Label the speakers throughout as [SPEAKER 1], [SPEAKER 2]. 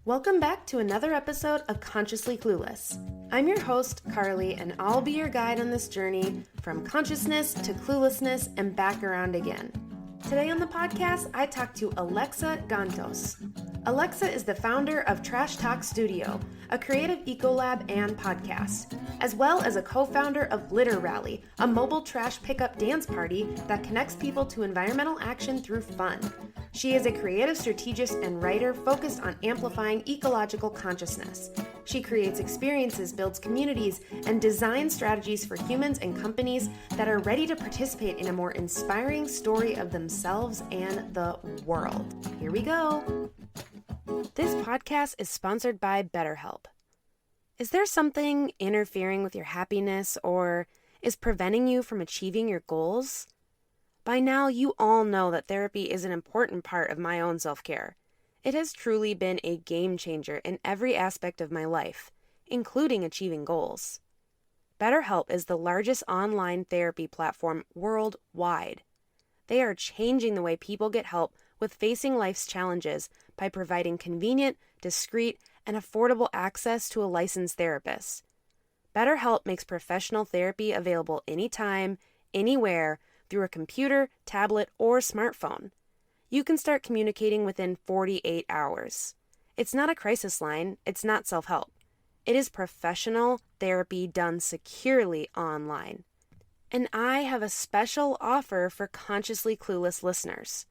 [SPEAKER 1] Welcome back to another episode of Consciously Clueless. I'm your host, Carly, and I'll be your guide on this journey from consciousness to cluelessness and back around again. Today on the podcast, I talk to Alexa Gantous. Alexa is the founder of Trash Talk Studio, a creative ecolab and podcast, as well as a co-founder of Litter Rally, a mobile trash pickup dance party that connects people to environmental action through fun. She is a creative strategist and writer focused on amplifying ecological consciousness. She creates experiences, builds communities, and designs strategies for humans and companies that are ready to participate in a more inspiring story of themselves and the world. Here we go. This podcast is sponsored by BetterHelp. Is there something interfering with your happiness or is preventing you from achieving your goals? By now, you all know that therapy is an important part of my own self-care. It has truly been a game changer in every aspect of my life, including achieving goals. BetterHelp is the largest online therapy platform worldwide. They are changing the way people get help with facing life's challenges by providing convenient, discreet, and affordable access to a licensed therapist. BetterHelp makes professional therapy available anytime, anywhere, through a computer, tablet, or smartphone. You can start communicating within 48 hours. It's not a crisis line, it's not self-help. It is professional therapy done securely online. And I have a special offer for Consciously Clueless listeners.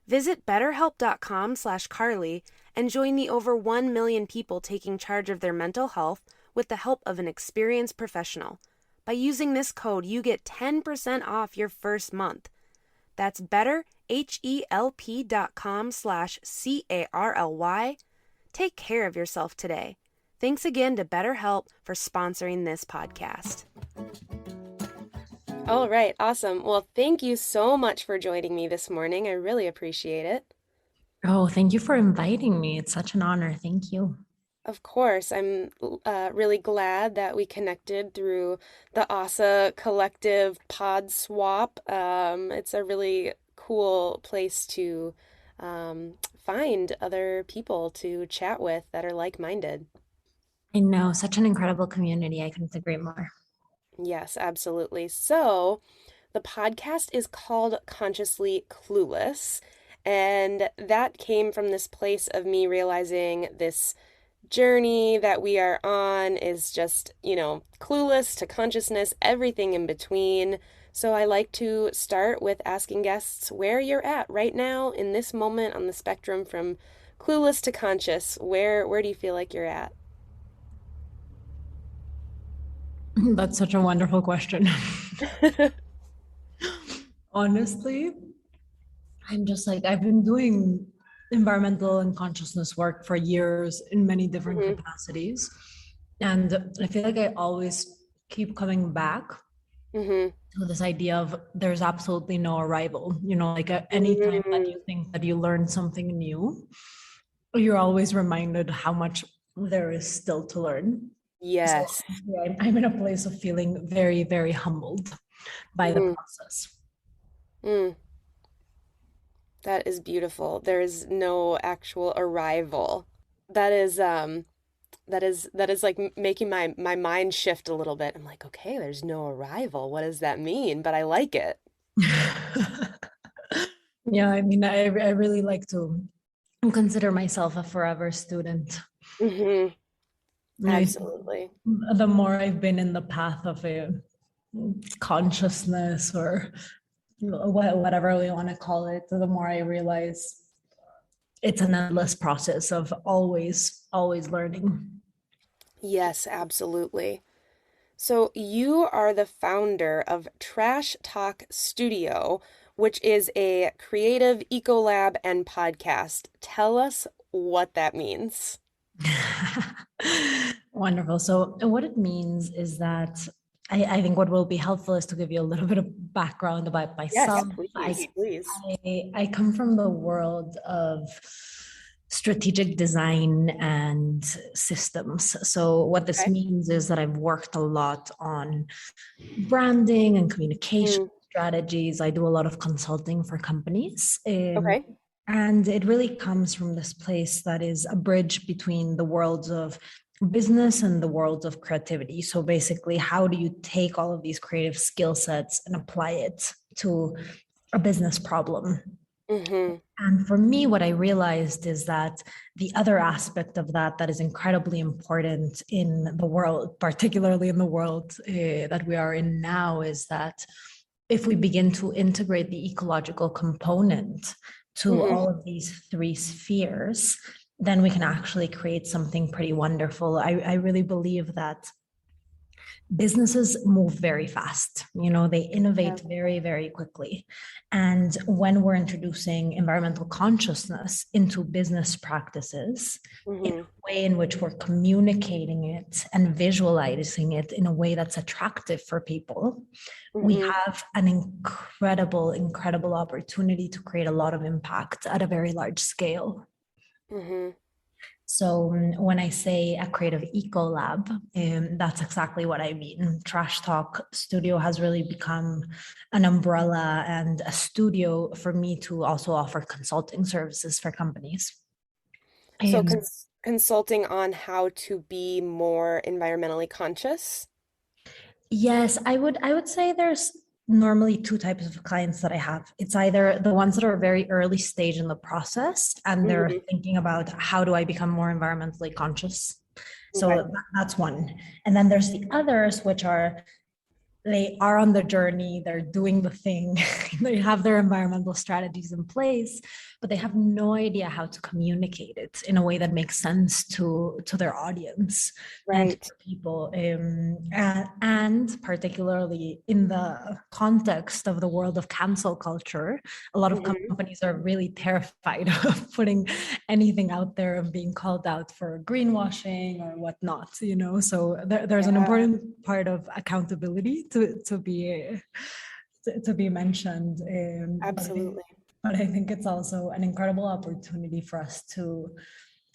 [SPEAKER 1] Visit betterhelp.com/Carly and join the over 1 million people taking charge of their mental health with the help of an experienced professional. By using this code, you get 10% off your first month. That's betterhelp.com/CARLY. Take care of yourself today. Thanks again to BetterHelp for sponsoring this podcast. All right, awesome. Well, thank you so much for joining me this morning. I really appreciate it.
[SPEAKER 2] Oh, thank you for inviting me. It's such an honor. Thank you.
[SPEAKER 1] Of course, I'm really glad that we connected through the ASA Collective Pod Swap. It's a really cool place to find other people to chat with that are like-minded.
[SPEAKER 2] I know, such an incredible community. I couldn't agree more.
[SPEAKER 1] Yes, absolutely. So, the podcast is called Consciously Clueless, and that came from this place of me realizing this journey that we are on is just, clueless to consciousness, everything in between. So I like to start with asking guests where you're at right now in this moment on the spectrum from clueless to conscious. Where do you feel like you're at?
[SPEAKER 2] That's such a wonderful question. Honestly, I'm just like, I've been doing environmental and consciousness work for years in many different capacities. And I feel like I always keep coming back to this idea of there's absolutely no arrival. Like at any time that you think that you learn something new, you're always reminded how much there is still to learn.
[SPEAKER 1] Yes.
[SPEAKER 2] So I'm in a place of feeling very, very humbled by the process.
[SPEAKER 1] Mm. That is beautiful. There is no actual arrival. That is like making my mind shift a little bit. I'm like, okay, there's no arrival. What does that mean? But I like it.
[SPEAKER 2] Yeah, I mean, I really like to consider myself a forever student.
[SPEAKER 1] Absolutely.
[SPEAKER 2] The more I've been in the path of a consciousness or whatever we want to call it, the more I realize it's an endless process of always learning.
[SPEAKER 1] Yes, absolutely. So you are the founder of Trash Talk Studio, which is a creative ecolab and podcast. Tell us what that means.
[SPEAKER 2] Wonderful. So what it means is that I think what will be helpful is to give you a little bit of background about myself.
[SPEAKER 1] Yes, please.
[SPEAKER 2] I come from the world of strategic design and systems. So what this means is that I've worked a lot on branding and communication strategies. I do a lot of consulting for companies. And it really comes from this place that is a bridge between the worlds of business and the worlds of creativity. So basically, how do you take all of these creative skill sets and apply it to a business problem?
[SPEAKER 1] Mm-hmm.
[SPEAKER 2] And for me, what I realized is that the other aspect of that that is incredibly important in the world, particularly in the world that we are in now, is that if we begin to integrate the ecological component to
[SPEAKER 1] Mm-hmm.
[SPEAKER 2] all of these three spheres, then we can actually create something pretty wonderful. I really believe that businesses move very fast. They
[SPEAKER 1] Yeah.
[SPEAKER 2] innovate very, very quickly. And when we're introducing environmental consciousness into business practices, in
[SPEAKER 1] Mm-hmm.
[SPEAKER 2] a way in which we're communicating it and visualizing it in a way that's attractive for people, we
[SPEAKER 1] Mm-hmm.
[SPEAKER 2] have an incredible, incredible opportunity to create a lot of impact at a very large scale.
[SPEAKER 1] Mm-hmm.
[SPEAKER 2] So when I say a creative eco lab, that's exactly what I mean. Trash Talk Studio has really become an umbrella and a studio for me to also offer consulting services for companies.
[SPEAKER 1] So
[SPEAKER 2] Um,
[SPEAKER 1] consulting on how to be more environmentally conscious.
[SPEAKER 2] yes, I would say there's normally two types of clients that I have. It's either the ones that are very early stage in the process and they're
[SPEAKER 1] Mm-hmm.
[SPEAKER 2] thinking about how do I become more environmentally conscious. So
[SPEAKER 1] Okay.
[SPEAKER 2] that's one. And then there's the others, which are they are on the journey, they're doing the thing, they have their environmental strategies in place, but they have no idea how to communicate it in a way that makes sense to their audience and to
[SPEAKER 1] Right.
[SPEAKER 2] people. And particularly in the context of the world of cancel culture, a lot of
[SPEAKER 1] Mm-hmm.
[SPEAKER 2] companies are really terrified of putting anything out there and being called out for greenwashing or whatnot. So there's an
[SPEAKER 1] Yeah,
[SPEAKER 2] important part of accountability to be mentioned. But I think
[SPEAKER 1] absolutely.
[SPEAKER 2] but I think it's also an incredible opportunity for us to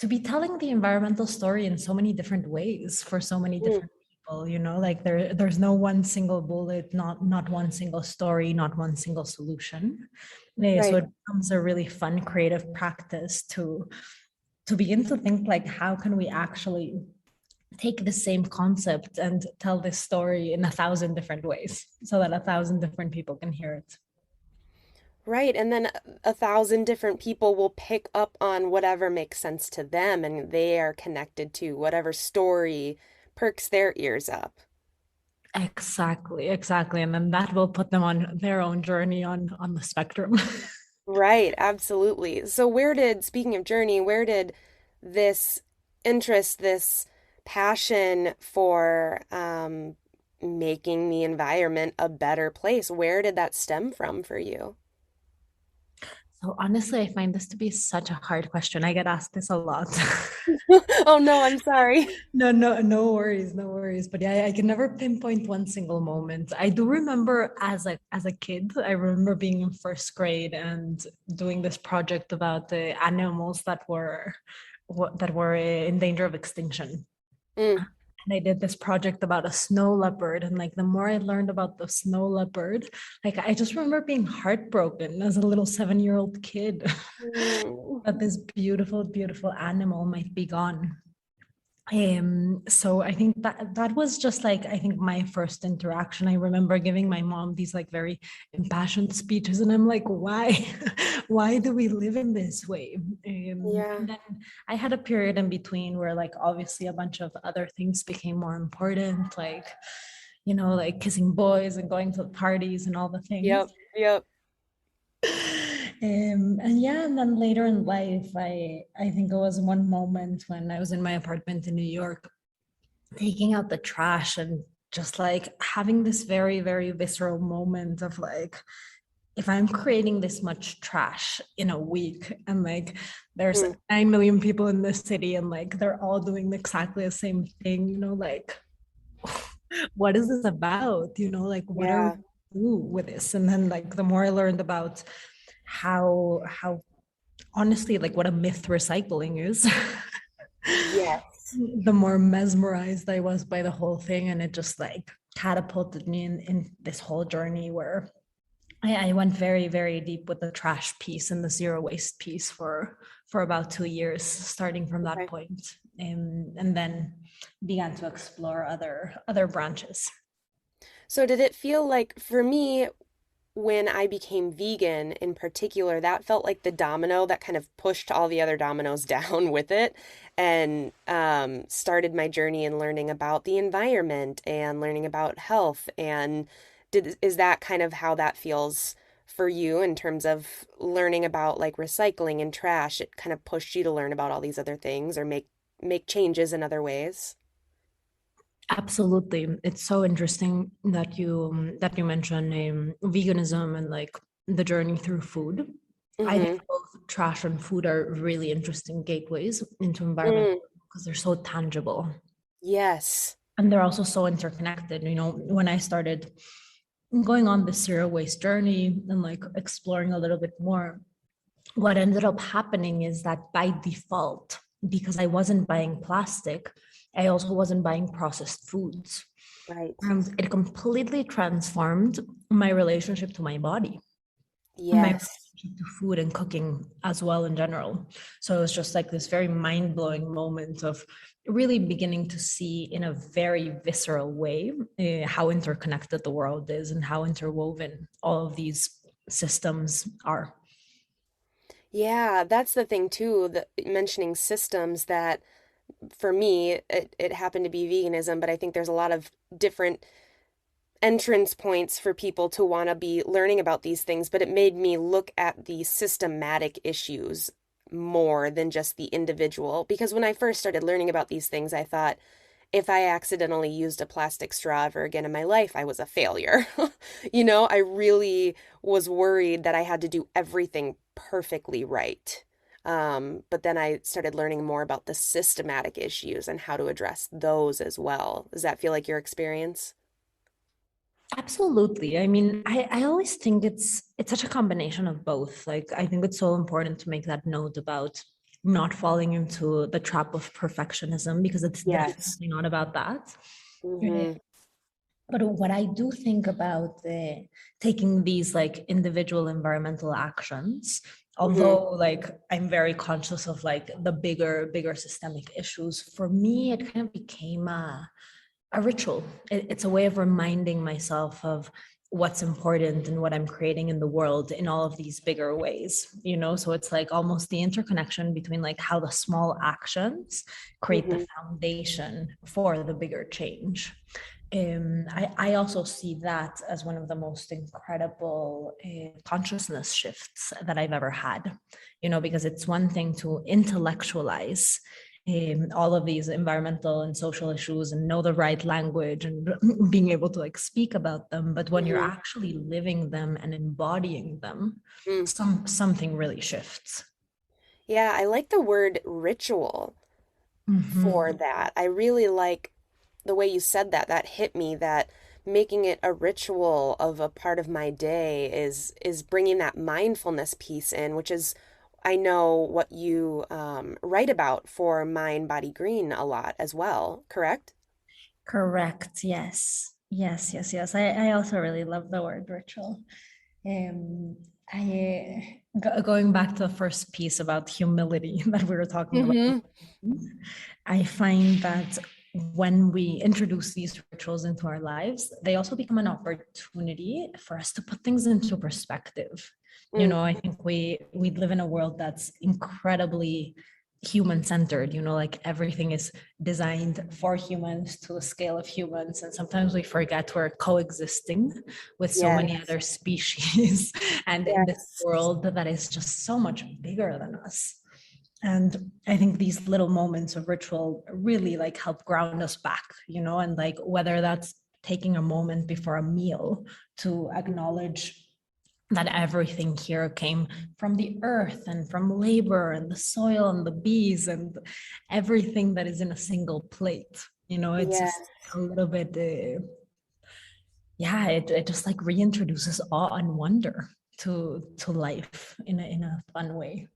[SPEAKER 2] be telling the environmental story in so many different ways for so many
[SPEAKER 1] Mm,
[SPEAKER 2] different people. Like there's no one single bullet, not one single story, not one single solution. Yeah, so
[SPEAKER 1] right.
[SPEAKER 2] it becomes a really fun creative practice to begin to think like how can we actually take the same concept and tell this story in 1,000 different ways so that 1,000 different people can hear it.
[SPEAKER 1] Right. And then a thousand different people will pick up on whatever makes sense to them and they are connected to whatever story perks their ears up.
[SPEAKER 2] Exactly. And then that will put them on their own journey on the spectrum.
[SPEAKER 1] Right, absolutely. So speaking of journey, where did this interest, this passion for making the environment a better place, where did that stem from for you?
[SPEAKER 2] So honestly, I find this to be such a hard question. I get asked this a lot.
[SPEAKER 1] Oh no, I'm sorry.
[SPEAKER 2] No worries, no worries. But yeah, I can never pinpoint one single moment. I do remember as a kid, I remember being in first grade and doing this project about the animals that were in danger of extinction.
[SPEAKER 1] Mm,
[SPEAKER 2] And I did this project about a snow leopard. And like the more I learned about the snow leopard, like I just remember being heartbroken as a little 7-year-old kid
[SPEAKER 1] mm,
[SPEAKER 2] that this beautiful, beautiful animal might be gone. So I think that was just like I think my first interaction. I remember giving my mom these like very impassioned speeches, and I'm like, why, why do we live in this way?
[SPEAKER 1] yeah.
[SPEAKER 2] And then I had a period in between where like obviously a bunch of other things became more important, like kissing boys and going to parties and all the things.
[SPEAKER 1] Yep. Yep.
[SPEAKER 2] And yeah, and then later in life, I think it was one moment when I was in my apartment in New York taking out the trash and just like having this very, very visceral moment of like, if I'm creating this much trash in a week and like there's
[SPEAKER 1] Mm,
[SPEAKER 2] 9 million people in this city and like they're all doing exactly the same thing, like what is this about? Like what are we
[SPEAKER 1] yeah.
[SPEAKER 2] do with this? And then like the more I learned about how honestly like what a myth recycling is,
[SPEAKER 1] Yes.
[SPEAKER 2] the more mesmerized I was by the whole thing. And it just like catapulted me in this whole journey where I went very, very deep with the trash piece and the zero waste piece for about 2 years, starting from that
[SPEAKER 1] Okay.
[SPEAKER 2] point, and then began to explore other branches.
[SPEAKER 1] So did it feel like, for me, when I became vegan in particular, that felt like the domino that kind of pushed all the other dominoes down with it, and started my journey in learning about the environment and learning about health. And is that kind of how that feels for you in terms of learning about like recycling and trash? It kind of pushed you to learn about all these other things or make changes in other ways.
[SPEAKER 2] Absolutely. It's so interesting that you mentioned veganism and like the journey through food. I think
[SPEAKER 1] Mm-hmm.
[SPEAKER 2] both trash and food are really interesting gateways into environment
[SPEAKER 1] Mm,
[SPEAKER 2] because they're so tangible
[SPEAKER 1] yes.
[SPEAKER 2] and they're also so interconnected. You know, when I started going on this zero waste journey and like exploring a little bit more, what ended up happening is that by default, because I wasn't buying plastic, I also wasn't buying processed foods.
[SPEAKER 1] Right.
[SPEAKER 2] It completely transformed my relationship to my body, my
[SPEAKER 1] Yes.
[SPEAKER 2] relationship to food and cooking as well in general. So it was just like this very mind blowing moment of really beginning to see in a very visceral way how interconnected the world is and how interwoven all of these systems are.
[SPEAKER 1] Yeah, that's the thing too, the mentioning systems that for me it happened to be veganism, but I think there's a lot of different entrance points for people to want to be learning about these things, but it made me look at the systematic issues more than just the individual. Because when I first started learning about these things, I thought if I accidentally used a plastic straw ever again in my life, I was a failure. I really was worried that I had to do everything perfectly right. But then I started learning more about the systematic issues and how to address those as well. Does that feel like your experience?
[SPEAKER 2] Absolutely. I mean, I always think it's such a combination of both. Like I think it's so important to make that note about not falling into the trap of perfectionism because it's
[SPEAKER 1] Yes.
[SPEAKER 2] definitely not about that.
[SPEAKER 1] Mm-hmm.
[SPEAKER 2] But what I do think about taking these like individual environmental actions,
[SPEAKER 1] Mm-hmm.
[SPEAKER 2] although like I'm very conscious of like the bigger systemic issues, for me it kind of became a ritual. It's a way of reminding myself of what's important and what I'm creating in the world in all of these bigger ways, you know? So it's like almost the interconnection between like how the small actions create the
[SPEAKER 1] Mm-hmm.
[SPEAKER 2] foundation for the bigger change. I also see that as one of the most incredible consciousness shifts that I've ever had, you know, because it's one thing to intellectualize all of these environmental and social issues and know the right language and being able to like speak about them. But when you're
[SPEAKER 1] Mm-hmm.
[SPEAKER 2] actually living them and embodying them, something really shifts.
[SPEAKER 1] Yeah, I like the word ritual for
[SPEAKER 2] Mhm.
[SPEAKER 1] that. I really like the way you said that. That hit me that making it a ritual of a part of my day is bringing that mindfulness piece in, which is I know what you write about for Mind Body Green a lot as well, correct?
[SPEAKER 2] Correct. Yes. Yes. Yes. Yes. I also really love the word ritual. Um, going back to the first piece about humility that we were talking about,
[SPEAKER 1] Mm-hmm.
[SPEAKER 2] I find that when we introduce these rituals into our lives, they also become an opportunity for us to put things into perspective. You
[SPEAKER 1] Mm,
[SPEAKER 2] know, I think we live in a world that's incredibly human centered, you know, like everything is designed for humans to the scale of humans, and sometimes we forget we're coexisting with so
[SPEAKER 1] yes.
[SPEAKER 2] many other species and in this
[SPEAKER 1] Yes.
[SPEAKER 2] world that is just so much bigger than us. And I think these little moments of ritual really like help ground us back, you know, and like whether that's taking a moment before a meal to acknowledge that everything here came from the earth and from labor and the soil and the bees and everything that is in a single plate. You know, it's just
[SPEAKER 1] Yes.
[SPEAKER 2] a little bit, yeah, it just like reintroduces awe and wonder to life in a fun way.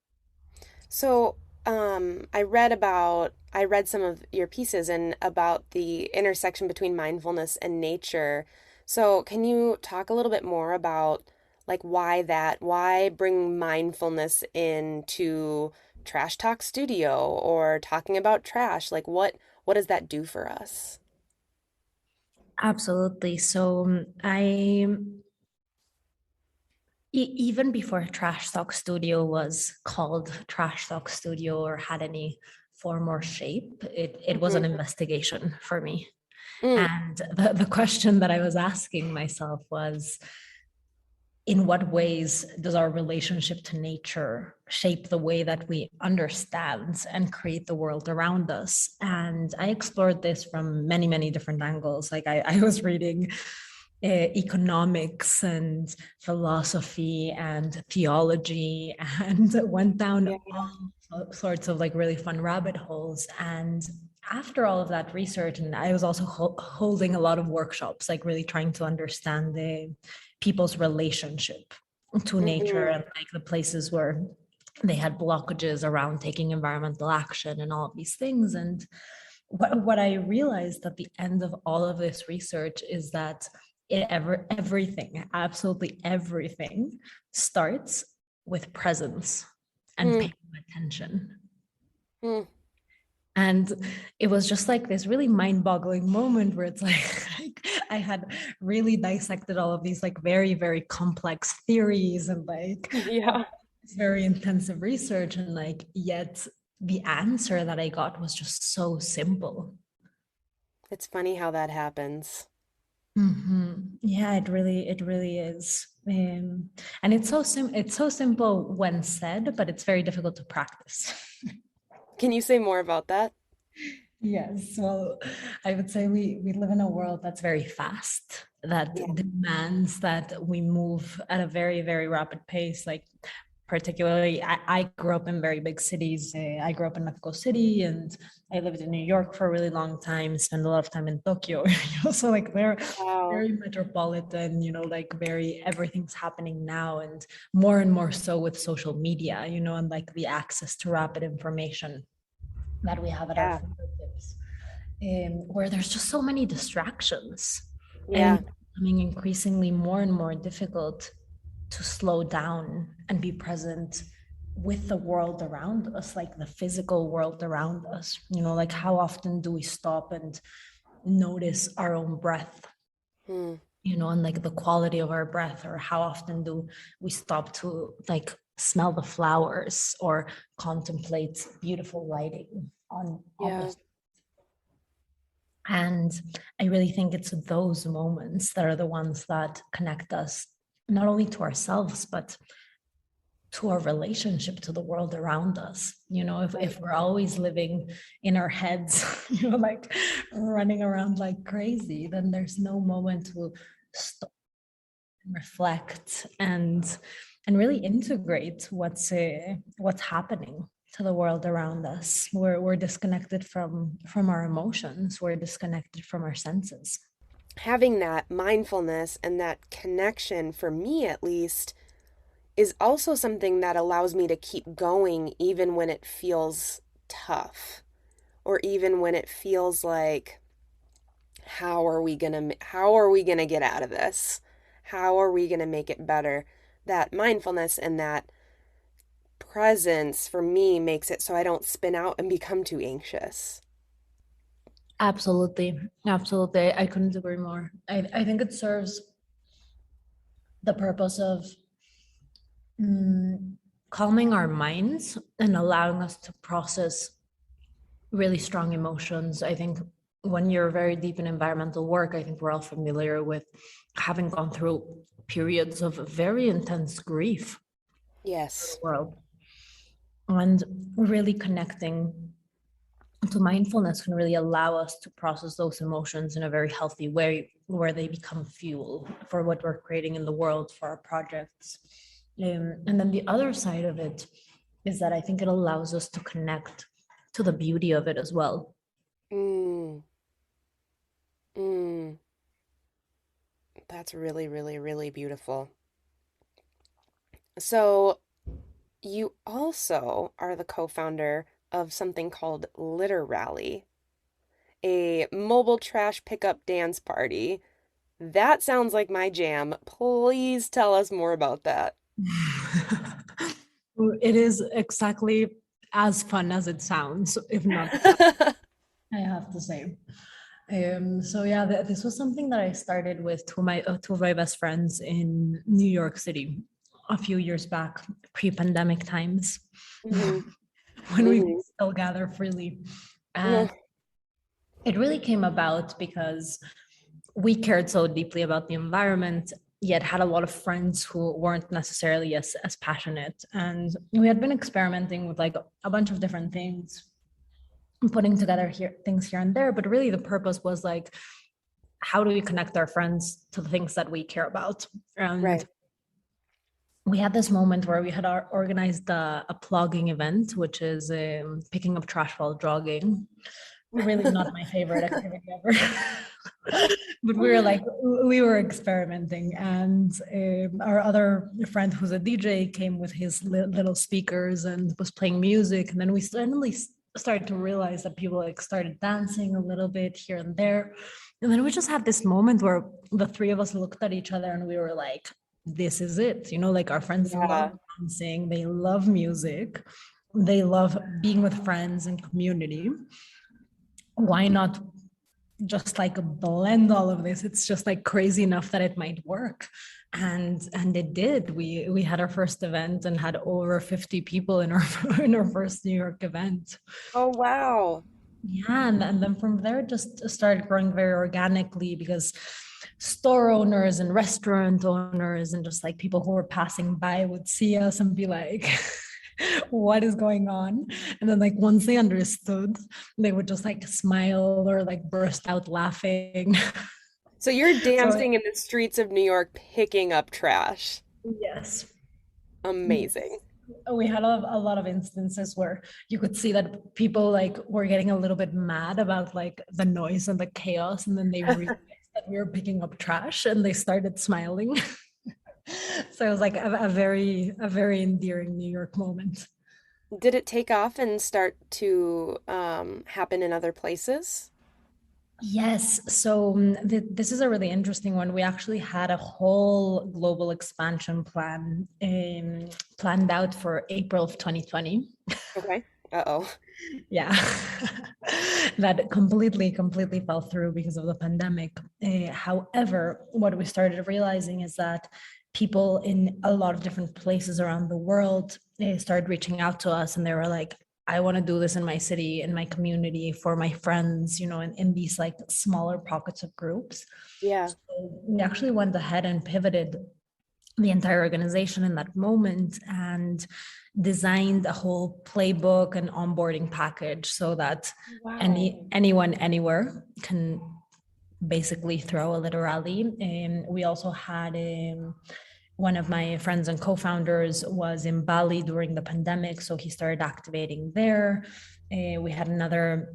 [SPEAKER 1] So, I read some of your pieces and about the intersection between mindfulness and nature. So, can you talk a little bit more about Like why bring mindfulness into Trash Talk Studio or talking about trash? Like what does that do for us?
[SPEAKER 2] Absolutely. So even before Trash Talk Studio was called Trash Talk Studio or had any form or shape, it was an
[SPEAKER 1] Hmm.
[SPEAKER 2] investigation for me.
[SPEAKER 1] Mm,
[SPEAKER 2] And the question that I was asking myself was, in what ways does our relationship to nature shape the way that we understand and create the world around us? And I explored this from many, many different angles. Like I was reading economics and philosophy and theology and went down
[SPEAKER 1] yeah.
[SPEAKER 2] all sorts of like really fun rabbit holes. And after all of that research, and I was also holding a lot of workshops, like really trying to understand the people's relationship to nature
[SPEAKER 1] Hmm.
[SPEAKER 2] and like the places where they had blockages around taking environmental action and all of these things. And what I realized at the end of all of this research is that everything, absolutely everything, starts with presence and
[SPEAKER 1] Mm,
[SPEAKER 2] paying attention.
[SPEAKER 1] mm.
[SPEAKER 2] And it was just like this really mind-boggling moment where it's like I had really dissected all of these like very, very complex theories and like
[SPEAKER 1] Yeah.
[SPEAKER 2] very intensive research. And like, yet the answer that I got was just so simple.
[SPEAKER 1] It's funny how that happens.
[SPEAKER 2] Yeah, it really is. And it's so simple when said, but it's very difficult to practice.
[SPEAKER 1] Can you say more about that?
[SPEAKER 2] Yes, well, I would say we live in a world that's very fast, that
[SPEAKER 1] Yeah.
[SPEAKER 2] demands that we move at a very, very rapid pace. Like particularly, I grew up in very big cities. I grew up in Mexico City, and I lived in New York for a really long time. Spent a lot of time in Tokyo. So like they're
[SPEAKER 1] Wow.
[SPEAKER 2] very metropolitan. Like very everything's happening now, and more so with social media. And like the access to rapid information that we have at our
[SPEAKER 1] Yeah.
[SPEAKER 2] fingertips, where there's just so many distractions. I think
[SPEAKER 1] Yeah.
[SPEAKER 2] it's becoming increasingly more and more difficult to slow down and be present with the world around us, like the physical world around us. Like how often do we stop and notice our own breath?
[SPEAKER 1] Mm.
[SPEAKER 2] And like the quality of our breath, or how often do we stop to like smell the flowers or contemplate beautiful lighting on
[SPEAKER 1] Yeah.
[SPEAKER 2] the. And I really think it's those moments that are the ones that connect us not only to ourselves, but to our relationship to the world around us. If
[SPEAKER 1] Right.
[SPEAKER 2] we're always living in our heads, like running around like crazy, then there's no moment to stop and reflect and really integrate what's happening to the world around us. We're disconnected from our emotions. We're disconnected from our senses.
[SPEAKER 1] Having that mindfulness and that connection, for me at least, is also something that allows me to keep going even when it feels tough, or even when it feels like, how are we going to get out of this? How are we going to make it better? That mindfulness and that presence for me makes it so I don't spin out and become too anxious.
[SPEAKER 2] Absolutely. Absolutely. I couldn't agree more. I think it serves the purpose of mm, calming our minds and allowing us to process really strong emotions. I think when you're very deep in environmental work, I think we're all familiar with having gone through periods of very intense grief for the
[SPEAKER 1] Yes.
[SPEAKER 2] world. And really connecting to mindfulness can really allow us to process those emotions in a very healthy way, where they become fuel for what we're creating in the world, for our projects. And then the other side of it is that I think it allows us to connect to the beauty of it as well.
[SPEAKER 1] Mm, mm. That's really, really, really beautiful. So, you also are the co-founder of something called Litter Rally, a mobile trash pickup dance party That sounds like my jam. Please tell us more about that.
[SPEAKER 2] It is exactly as fun as it sounds, if not, I have to say. So yeah, this was something that I started with two of my best friends in New York City a few years back, pre-pandemic times,
[SPEAKER 1] hmm
[SPEAKER 2] when we
[SPEAKER 1] hmm
[SPEAKER 2] could still gather freely. And it really came about because we cared so deeply about the environment, yet had a lot of friends who weren't necessarily as passionate. And we had been experimenting with like a bunch of different things, putting together things here and there. But really the purpose was like, how do we connect our friends to the things that we care about? And
[SPEAKER 1] Right.
[SPEAKER 2] we had this moment where we had organized a plugging event, which is picking up trash while jogging. Really not my favorite activity ever. But we were experimenting, and our other friend who's a DJ came with his little speakers and was playing music. And then we suddenly started to realize that people like started dancing a little bit here and there. And then we just had this moment where the three of us looked at each other and we were like, this is it. You know, like our friends love
[SPEAKER 1] Yeah.
[SPEAKER 2] dancing, they love music, they love being with friends and community. Why not just like blend all of this? It's just like crazy enough that it might work. And it did. We had our first event and had over 50 people in our in our first New York event.
[SPEAKER 1] Oh, wow.
[SPEAKER 2] Yeah, and then from there it just started growing very organically, because store owners and restaurant owners and just like people who were passing by would see us and be like, what is going on? And then like once they understood, they would just like smile or like burst out laughing.
[SPEAKER 1] So you're
[SPEAKER 2] So
[SPEAKER 1] dancing in the streets of New York picking up trash.
[SPEAKER 2] yes.
[SPEAKER 1] Amazing.
[SPEAKER 2] We had a lot of instances where you could see that people like were getting a little bit mad about like the noise and the chaos, and then they realized that we were picking up trash and they started smiling. So it was like a very endearing New York moment.
[SPEAKER 1] Did it take off and start to happen in other places?
[SPEAKER 2] Yes. So this is a really interesting one. We actually had a whole global expansion plan planned out for April of 2020.
[SPEAKER 1] Okay. Uh-oh.
[SPEAKER 2] Yeah. That completely fell through because of the pandemic. However, what we started realizing is that people in a lot of different places around the world started reaching out to us, and they were like, I want to do this in my city, in my community, for my friends, you know, in these like smaller pockets of groups.
[SPEAKER 1] Yeah.
[SPEAKER 2] So we actually went ahead and pivoted the entire organization in that moment and designed a whole playbook and onboarding package so that
[SPEAKER 1] Wow.
[SPEAKER 2] anyone anywhere can basically throw a little rally. And we also had one of my friends and co-founders was in Bali during the pandemic, so he started activating there. We had another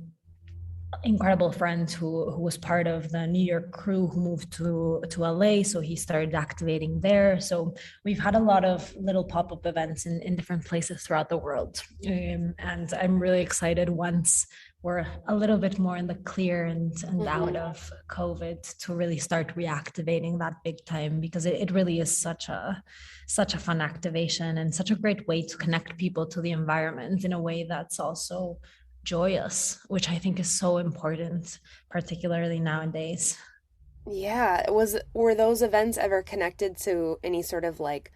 [SPEAKER 2] incredible friend who was part of the New York crew who moved to LA, so he started activating there. So we've had a lot of little pop-up events in different places throughout the world, and I'm really excited once we're a little bit more in the clear and out
[SPEAKER 1] hmm
[SPEAKER 2] of COVID to really start reactivating that big time, because it really is such a fun activation and such a great way to connect people to the environment in a way that's also joyous, which I think is so important, particularly nowadays.
[SPEAKER 1] Yeah. Were those events ever connected to any sort of like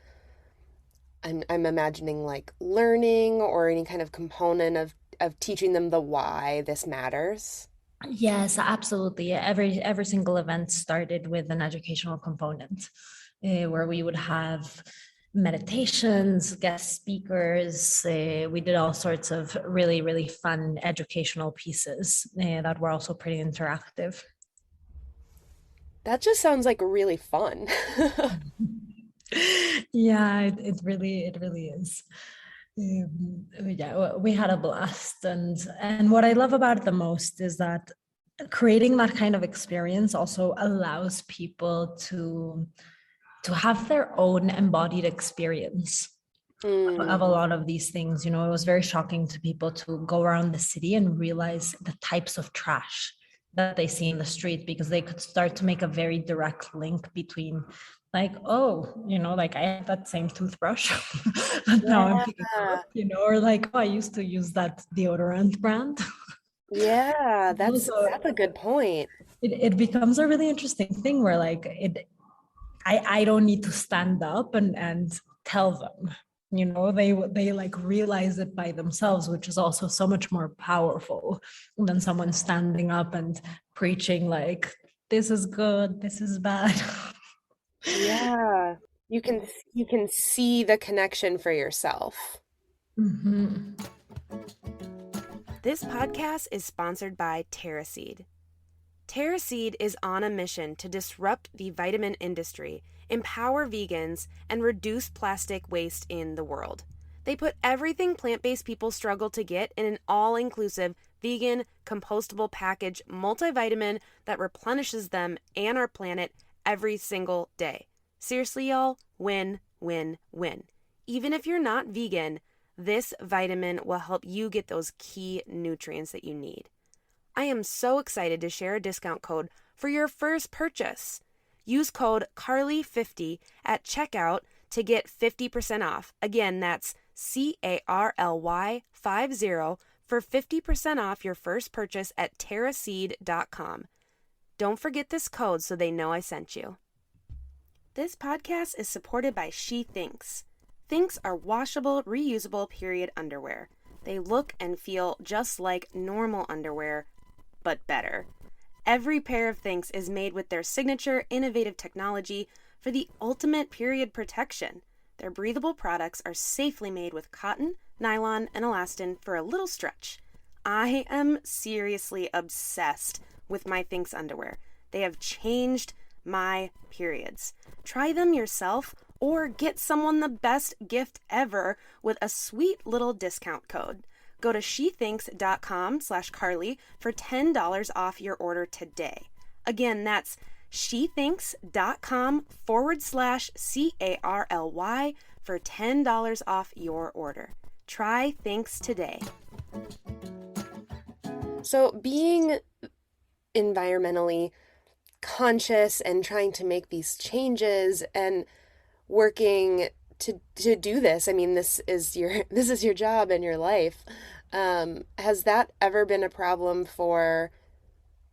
[SPEAKER 1] I'm imagining like learning or any kind of component of teaching them the why this matters?
[SPEAKER 2] Yes, absolutely. Every single event started with an educational component, where we would have meditations, guest speakers. We did all sorts of really fun educational pieces that were also pretty interactive.
[SPEAKER 1] That just sounds like really fun.
[SPEAKER 2] Yeah, it really is. Yeah, we had a blast, and what I love about it the most is that creating that kind of experience also allows people to have their own embodied experience of
[SPEAKER 1] Mm,
[SPEAKER 2] a lot of these things. You know, it was very shocking to people to go around the city and realize the types of trash that they see in the street, because they could start to make a very direct link between like, oh, like I have that same toothbrush, but now I'm picking
[SPEAKER 1] Yeah.
[SPEAKER 2] up, or like, oh, I used to use that deodorant brand.
[SPEAKER 1] Yeah, that's
[SPEAKER 2] So
[SPEAKER 1] that's a good point.
[SPEAKER 2] it becomes a really interesting thing where like I don't need to stand up and tell them, they like realize it by themselves, which is also so much more powerful than someone standing up and preaching like, this is good, this is bad.
[SPEAKER 1] Yeah. You can see the connection for yourself.
[SPEAKER 2] Mhm.
[SPEAKER 1] This podcast is sponsored by TerraSeed. TerraSeed is on a mission to disrupt the vitamin industry, empower vegans, and reduce plastic waste in the world. They put everything plant-based people struggle to get in an all-inclusive, vegan, compostable package multivitamin that replenishes them and our planet every single day. Seriously, y'all, win, win, win. Even if you're not vegan, this vitamin will help you get those key nutrients that you need. I am so excited to share a discount code for your first purchase. Use code CARLY50 at checkout to get 50% off. Again, that's CARLY50 for 50% off your first purchase at terraseed.com. Don't forget this code so they know I sent you. This podcast is supported by showThanks. Thinks are washable, reusable period underwear. They look and feel just like normal underwear, but better. Every pair of Thinks is made with their signature innovative technology for the ultimate period protection. Their breathable products are safely made with cotton, nylon, and elastin for a little stretch. I am seriously obsessed with my Thinks underwear. They have changed my periods. Try them yourself or get someone the best gift ever with a sweet little discount code. Go to shewthinks.com/Carly for $10 off your order today. Again, that's shewthinks.com/CARLY for $10 off your order. Try Thinks today. So being environmentally conscious and trying to make these changes and working to do this, I mean, this is your job and your life. Has that ever been a problem for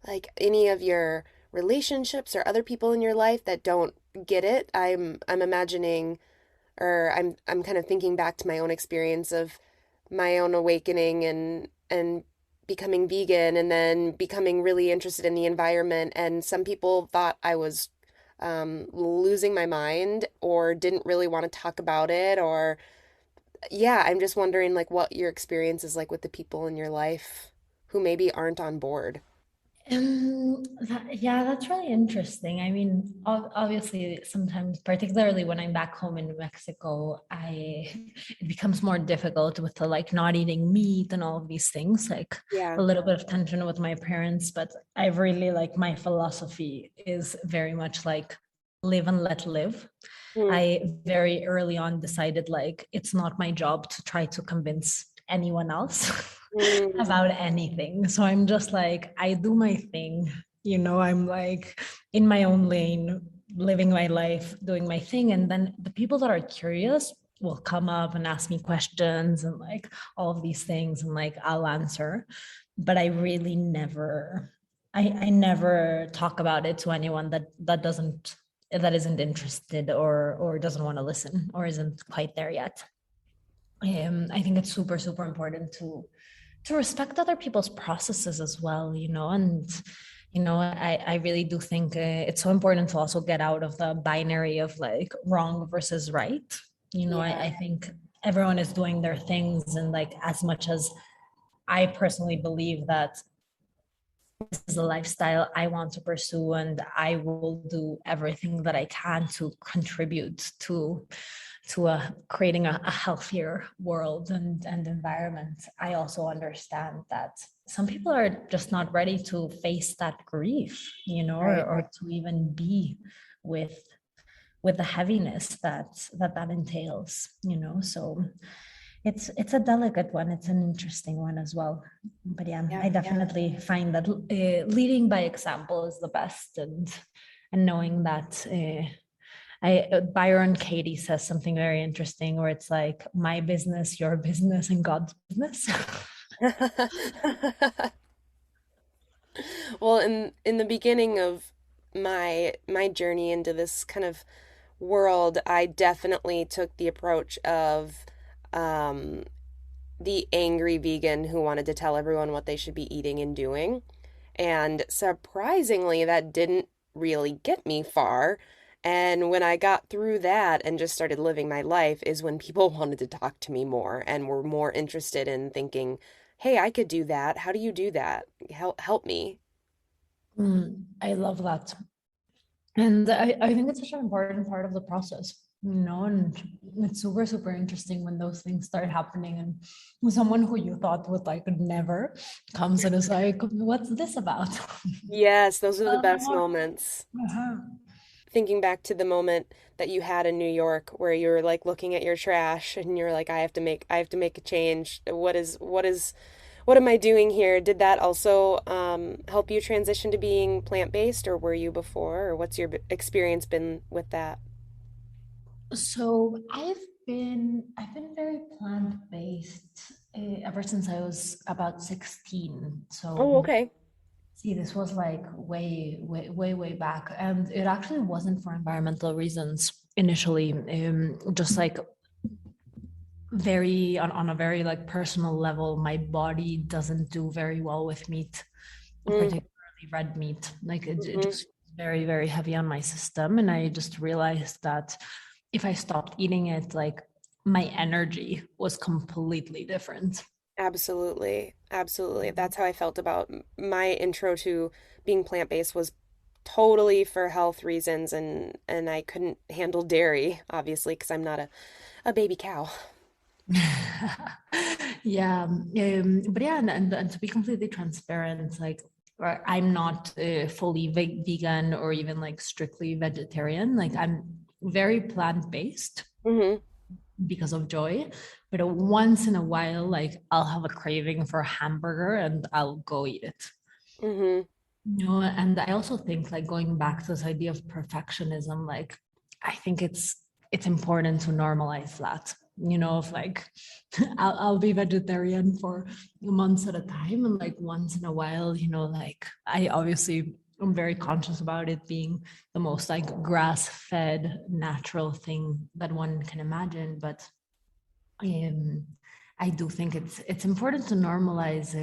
[SPEAKER 1] like any of your relationships or other people in your life that don't get it? I'm imagining, or I'm kind of thinking back to my own experience of my own awakening and becoming vegan and then becoming really interested in the environment. And some people thought I was losing my mind or didn't really want to talk about it. Or, yeah, I'm just wondering like what your experience is like with the people in your life who maybe aren't on board.
[SPEAKER 2] Yeah, that's really interesting. I mean, obviously, sometimes, particularly when I'm back home in New Mexico, it becomes more difficult with the like not eating meat and all of these things, like
[SPEAKER 1] Yeah.
[SPEAKER 2] a little bit of tension with my parents. But I've really like my philosophy is very much like live and let live.
[SPEAKER 1] Mm,
[SPEAKER 2] I very early on decided like it's not my job to try to convince anyone else
[SPEAKER 1] mm,
[SPEAKER 2] about anything. So I'm just like, I do my thing, I'm like in my own lane, living my life, doing my thing. And then the people that are curious will come up and ask me questions and like all of these things, and like I'll answer. But I really never, I never talk about it to anyone that isn't interested or doesn't want to listen or isn't quite there yet. I think it's super, super important to respect other people's processes as well, and I really do think it's so important to also get out of the binary of like wrong versus right.
[SPEAKER 1] yeah.
[SPEAKER 2] I think everyone is doing their things, and like as much as I personally believe that this is a lifestyle I want to pursue, and I will do everything that I can to contribute to creating a healthier world and environment. I also understand that some people are just not ready to face that grief,
[SPEAKER 1] Right.
[SPEAKER 2] or to even be with the heaviness that entails. So It's a delicate one. It's an interesting one as well. But yeah, I
[SPEAKER 1] Yeah.
[SPEAKER 2] definitely find that leading by example is the best, and knowing that Byron Katie says something very interesting where it's like my business, your business, and God's business.
[SPEAKER 1] Well, in the beginning of my journey into this kind of world, I definitely took the approach of um, the angry vegan who wanted to tell everyone what they should be eating and doing. And surprisingly, that didn't really get me far. And when I got through that and just started living my life, is when people wanted to talk to me more and were more interested in thinking, hey, I could do that. How do you do that? Help me.
[SPEAKER 2] I love that. And I think it's such an important part of the process, and it's super, super interesting when those things start happening. And someone who you thought would like never comes and is like, what's this about?
[SPEAKER 1] Yes, those are the best
[SPEAKER 2] Uh-huh.
[SPEAKER 1] moments.
[SPEAKER 2] Uh-huh.
[SPEAKER 1] Thinking back to the moment that you had in New York where you were like looking at your trash and you're like, I have to make a change. What am I doing here? Did that also help you transition to being plant-based, or were you before, or what's your experience been with that?
[SPEAKER 2] So I've been very plant-based ever since I was about 16.
[SPEAKER 1] Oh,
[SPEAKER 2] So
[SPEAKER 1] okay.
[SPEAKER 2] see, this was like way, way, way, way back. And it actually wasn't for environmental reasons initially. Just like very on a very like personal level, my body doesn't do very well with meat,
[SPEAKER 1] Mm,
[SPEAKER 2] particularly red meat. Like it
[SPEAKER 1] hmm.
[SPEAKER 2] just very, very heavy on my system. And I just realized that if I stopped eating it, like my energy was completely different.
[SPEAKER 1] Absolutely. Absolutely. That's how I felt about my intro to being plant-based was totally for health reasons, and I couldn't handle dairy, obviously, because I'm not a baby cow.
[SPEAKER 2] Yeah, but yeah, and to be completely transparent, like I'm not fully vegan or even like strictly vegetarian. Like I'm very plant-based
[SPEAKER 1] Hmm.
[SPEAKER 2] because of joy, but once in a while, like I'll have a craving for a hamburger and I'll go eat it.
[SPEAKER 1] Hmm.
[SPEAKER 2] And I also think like going back to this idea of perfectionism, like I think it's important to normalize that. Of like I'll be vegetarian for months at a time, and like once in a while, like I obviously am very conscious about it being the most like grass-fed natural thing that one can imagine. But um I do think it's important to normalize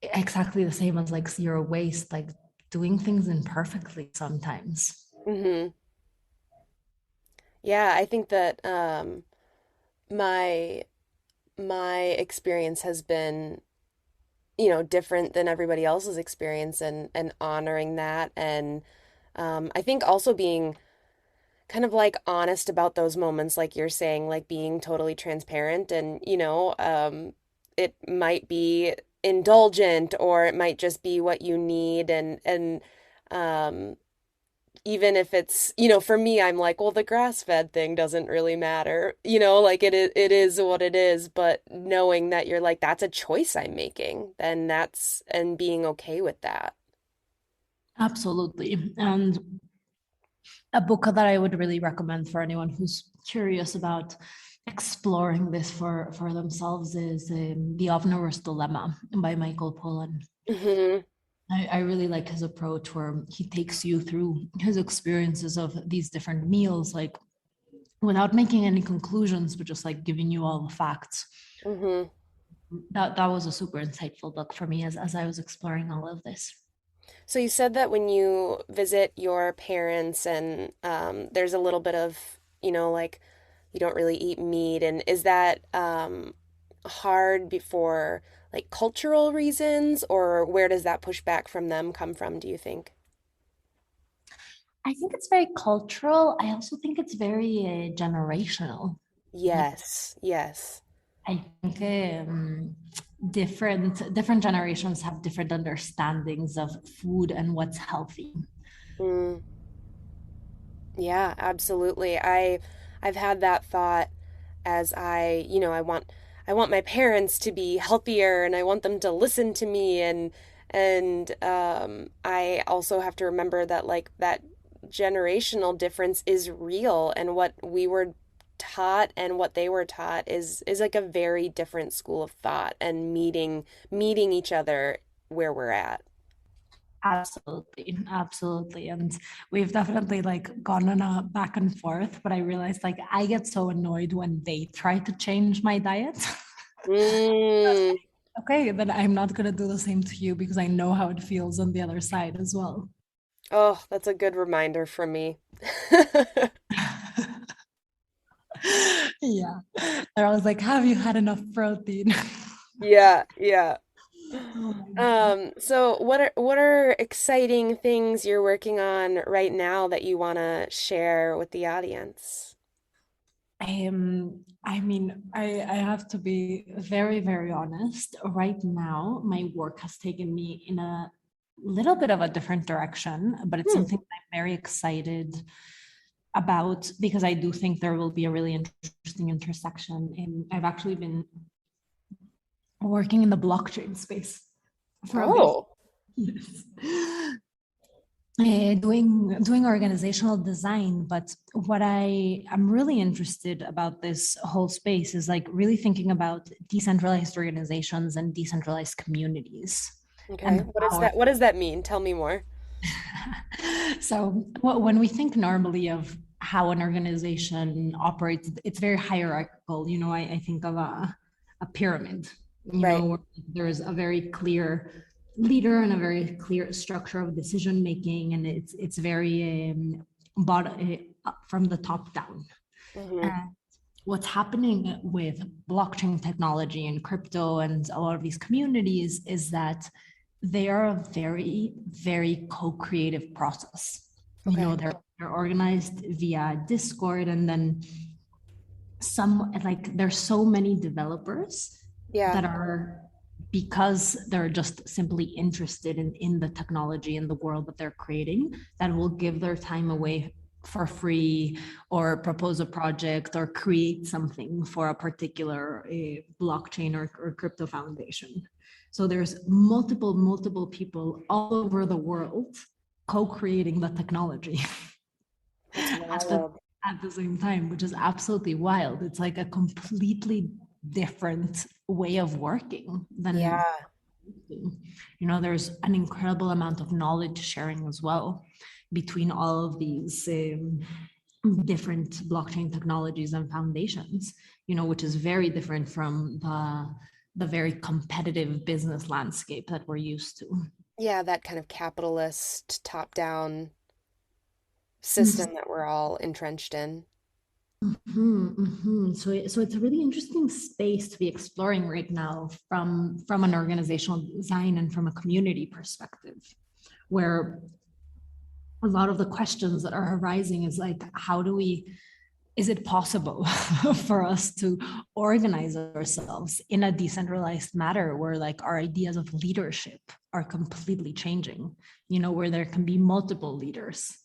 [SPEAKER 2] exactly the same as like zero waste, like doing things imperfectly sometimes.
[SPEAKER 1] Hmm. Yeah, I think that my my experience has been, different than everybody else's experience, and honoring that, and I think also being kind of like honest about those moments, like you're saying, like being totally transparent, and it might be indulgent, or it might just be what you need, and um even if it's, for me, I'm like, well, the grass-fed thing doesn't really matter, like it is what it is, but knowing that you're like, that's a choice I'm making, then and being okay with that.
[SPEAKER 2] Absolutely. And a book that I would really recommend for anyone who's curious about exploring this for themselves is The Omnivore's Dilemma by Michael Pollan.
[SPEAKER 1] Hmm.
[SPEAKER 2] I really like his approach where he takes you through his experiences of these different meals, like without making any conclusions, but just like giving you all the facts.
[SPEAKER 1] Hmm.
[SPEAKER 2] That was a super insightful book for me as I was exploring all of this.
[SPEAKER 1] So you said that when you visit your parents, and there's a little bit of, like you don't really eat meat, and is that hard before like cultural reasons, or where does that pushback from them come from, do you think?
[SPEAKER 2] I think it's very cultural. I also think it's very generational. Like
[SPEAKER 1] Yes, yes.
[SPEAKER 2] I think different generations have different understandings of food and what's healthy.
[SPEAKER 1] Mm, yeah, absolutely. I've had that thought as I want my parents to be healthier and I want them to listen to me, and I also have to remember that like that generational difference is real, and what we were taught and what they were taught is like a very different school of thought, and meeting each other where we're at.
[SPEAKER 2] Absolutely, absolutely. And we've definitely like gone on a back and forth, but I realized like I get so annoyed when they try to change my diet.
[SPEAKER 1] Mm.
[SPEAKER 2] Okay, then I'm not gonna do the same to you because I know how it feels on the other side as well.
[SPEAKER 1] Oh, that's a good reminder from me.
[SPEAKER 2] Yeah. They're always like, have you had enough protein?
[SPEAKER 1] Yeah, yeah.
[SPEAKER 2] Oh my God.
[SPEAKER 1] So what are exciting things you're working on right now that you want to share with the audience?
[SPEAKER 2] I mean, I have to be very, very honest. Right now, my work has taken me in a little bit of a different direction, but it's
[SPEAKER 1] Hmm.
[SPEAKER 2] something I'm very excited about because I do think there will be a really interesting intersection. And I've actually been working in the blockchain space for a bit.
[SPEAKER 1] Oh,
[SPEAKER 2] Yes. Doing organizational design, but what I am really interested about this whole space is like really thinking about decentralized organizations and decentralized communities and
[SPEAKER 1] okay.
[SPEAKER 2] the power.
[SPEAKER 1] What does that mean? Tell me more.
[SPEAKER 2] So when we think normally of how an organization operates, it's very hierarchical. You know, I think of a pyramid, you know,
[SPEAKER 1] Right.
[SPEAKER 2] where there's a very clear leader and a very clear structure of decision making, and it's very from the top down.
[SPEAKER 1] Hmm.
[SPEAKER 2] And what's happening with blockchain technology and crypto and a lot of these communities is that they are a very, very co-creative process. You
[SPEAKER 1] Okay.
[SPEAKER 2] know, they're organized via Discord, and then some like there's so many developers
[SPEAKER 1] Yeah.
[SPEAKER 2] that are because they're just simply interested in the technology and the world that they're creating that will give their time away for free or propose a project or create something for a particular blockchain or crypto foundation. So there's multiple people all over the world co-creating the technology
[SPEAKER 1] That's
[SPEAKER 2] at the
[SPEAKER 1] wild.
[SPEAKER 2] at the same time, which is absolutely wild. It's like a completely different way of working than,
[SPEAKER 1] Yeah.
[SPEAKER 2] you know, there's an incredible amount of knowledge sharing as well between all of these different blockchain technologies and foundations, you know, which is very different from the very competitive business landscape that we're used to.
[SPEAKER 1] Yeah, that kind of capitalist top-down system that we're all entrenched in.
[SPEAKER 2] So it's a really interesting space to be exploring right now from an organizational design and from a community perspective, where a lot of the questions that are arising is like, how do we, is it possible for us to organize ourselves in a decentralized manner where like our ideas of leadership are completely changing, you know, where there can be multiple leaders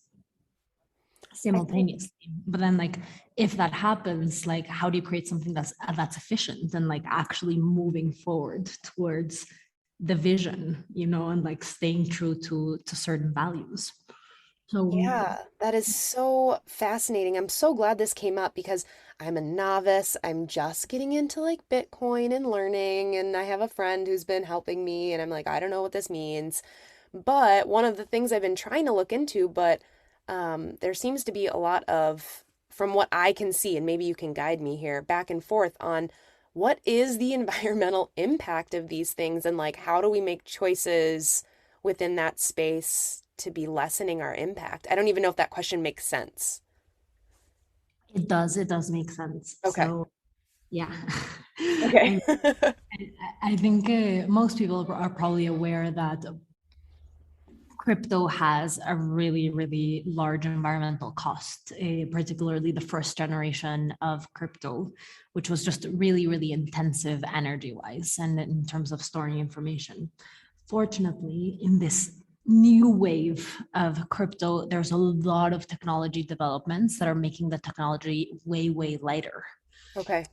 [SPEAKER 1] I think
[SPEAKER 2] simultaneously, but then like if that happens, like how do you create something that's efficient and like actually moving forward towards the vision, you know, and like staying true to certain values. So
[SPEAKER 1] Yeah, that is so fascinating. I'm so glad this came up because I'm a novice. I'm just getting into like Bitcoin and learning, and I have a friend who's been helping me, and I'm like, I don't know what this means. But one of the things I've been trying to look into, but there seems to be a lot of, from what I can see, and maybe you can guide me here, back and forth on what is the environmental impact of these things, and like how do we make choices within that space to be lessening our impact? I don't even know if that question makes sense.
[SPEAKER 2] it does make sense.
[SPEAKER 1] Okay.
[SPEAKER 2] So yeah.
[SPEAKER 1] Okay.
[SPEAKER 2] I, I think most people are probably aware that crypto has a really, really large environmental cost, particularly the first generation of crypto, which was just really, really intensive energy wise and in terms of storing information. Fortunately, in this new wave of crypto, there's a lot of technology developments that are making the technology way, way lighter.
[SPEAKER 1] Okay.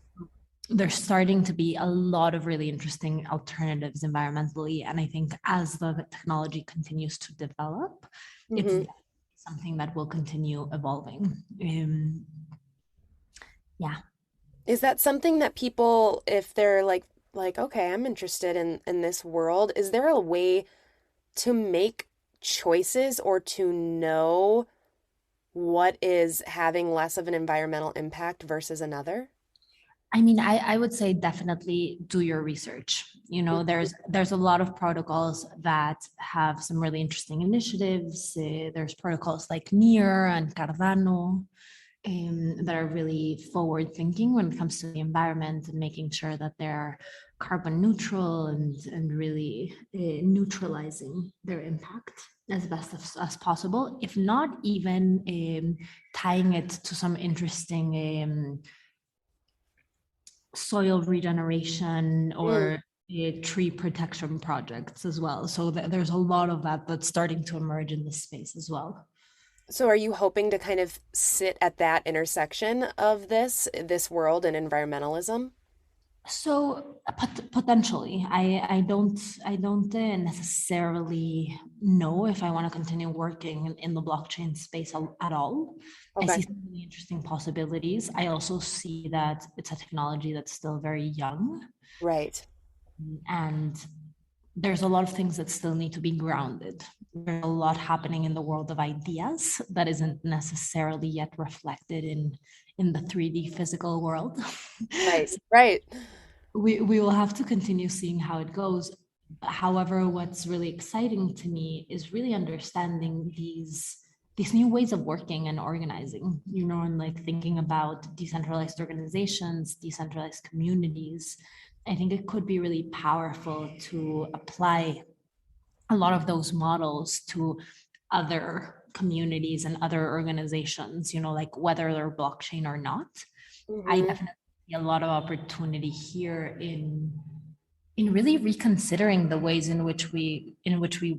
[SPEAKER 2] There's starting to be a lot of really interesting alternatives environmentally. And I think as the technology continues to develop, it's
[SPEAKER 1] Mm-hmm.
[SPEAKER 2] something that will continue evolving. Yeah.
[SPEAKER 1] Is that something that people, if they're like, okay, I'm interested in this world, is there a way to make choices or to know what is having less of an environmental impact versus another?
[SPEAKER 2] I mean, I would say definitely do your research. You know,
[SPEAKER 1] Mhm.
[SPEAKER 2] there's a lot of protocols that have some really interesting initiatives. There's protocols like NEAR and Cardano that are really forward thinking when it comes to the environment and making sure that they're carbon neutral and really neutralizing their impact as best as possible, if not even tying it to some interesting soil regeneration
[SPEAKER 1] Mm.
[SPEAKER 2] or tree protection projects as well. So there's a lot of that that's starting to emerge in this space as well.
[SPEAKER 1] So are you hoping to kind of sit at that intersection of this world and environmentalism?
[SPEAKER 2] So potentially, I don't necessarily know if I want to continue working in the blockchain space at all. I see
[SPEAKER 1] Okay.
[SPEAKER 2] some really interesting possibilities. I also see that it's a technology that's still very young,
[SPEAKER 1] Right.
[SPEAKER 2] and there's a lot of things that still need to be grounded. There's a lot happening in the world of ideas that isn't necessarily yet reflected in the 3D physical world.
[SPEAKER 1] Right. Right.
[SPEAKER 2] We will have to continue seeing how it goes. However, what's really exciting to me is really understanding these new ways of working and organizing, you know, and like thinking about decentralized organizations, decentralized communities. I think it could be really powerful to apply a lot of those models to other communities and other organizations, you know, like whether they're blockchain or not. I
[SPEAKER 1] Hmm.
[SPEAKER 2] definitely see a lot of opportunity here in really reconsidering the ways in which we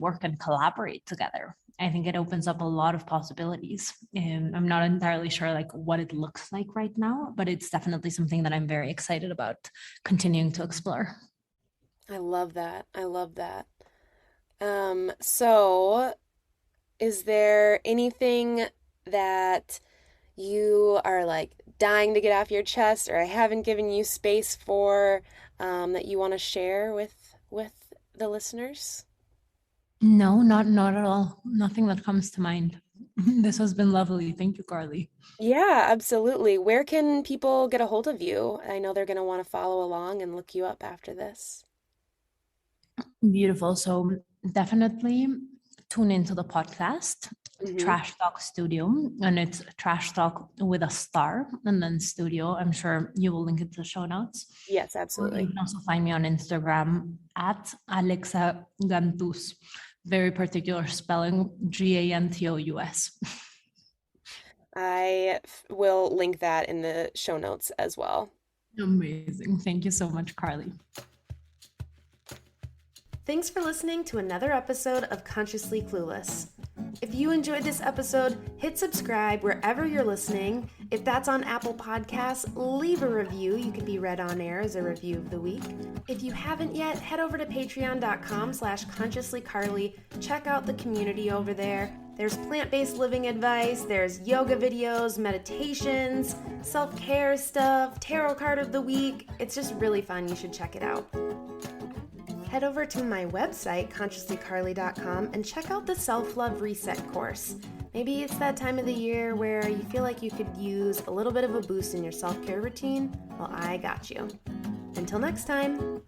[SPEAKER 2] work and collaborate together. I think it opens up a lot of possibilities. And I'm not entirely sure like what it looks like right now, but it's definitely something that I'm very excited about continuing to explore.
[SPEAKER 1] I love that. I love that. So is there anything that you are like dying to get off your chest or I haven't given you space for that you want to share with the listeners?
[SPEAKER 2] No, not at all. Nothing that comes to mind. This has been lovely. Thank you, Carly.
[SPEAKER 1] Yeah, absolutely. Where can people get a hold of you? I know they're going to want to follow along and look you up after this.
[SPEAKER 2] Beautiful. So definitely tune into the podcast,
[SPEAKER 1] Hmm.
[SPEAKER 2] Trash Talk Studio, and it's Trash Talk with a star and then studio. I'm sure you will link it to the show notes.
[SPEAKER 1] Yes,
[SPEAKER 2] You
[SPEAKER 1] absolutely.
[SPEAKER 2] can also find me on Instagram at Alexa Gantous. Very particular spelling, Gantous.
[SPEAKER 1] Will link that in the show notes as well.
[SPEAKER 2] Amazing. Thank you so much, Carly.
[SPEAKER 1] Thanks for listening to another episode of Consciously Clueless. If you enjoyed this episode, hit subscribe wherever you're listening. If that's on Apple Podcasts, leave a review. You can be read on air as a review of the week. If you haven't yet, head over to patreon.com/consciouslycarly. Check out the community over there. There's plant-based living advice, there's yoga videos, meditations, self-care stuff, tarot card of the week. It's just really fun. You should check it out. Head over to my website, consciouslycarly.com, and check out the Self-Love Reset course. Maybe it's that time of the year where you feel like you could use a little bit of a boost in your self-care routine. Well, I got you. Until next time.